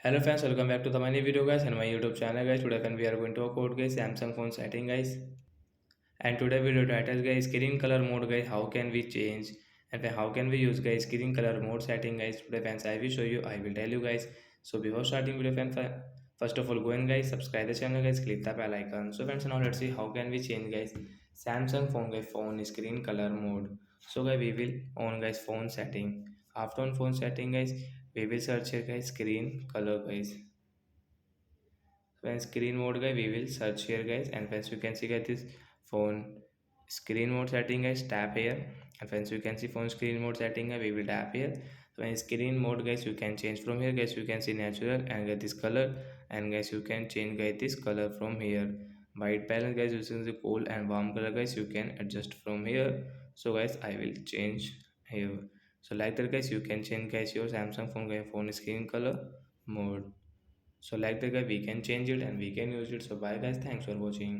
Hello friends, welcome back to the my new video guys and my YouTube channel guys. Today we are going to talk about guys Samsung phone setting guys. And today video title guys screen color mode guys, how can we change and how can we use guys screen color mode setting guys. Today friends I will show you, I will tell you guys. So before starting video friends, first of all go in guys, subscribe the channel guys, click the bell icon. So friends, now let's see how can we change guys Samsung phone guys phone screen color mode. So guys we will on guys phone setting. After on phone setting guys, we will search here guys screen color guys. When screen mode guy, we will search here guys, and friends you can see guys this phone screen mode setting guys, tap here, and friends you can see phone screen mode setting guys, we will tap here. So in screen mode guys, you can change from here guys, you can see natural and get this color, and guys you can change guys this color from here. White balance guys, using the cool and warm color guys, you can adjust from here. So guys I will change here. So like that guys, you can change guys your Samsung phone guys phone screen color mode. So like the guy, we can change it and we can use it. So bye guys, thanks for watching.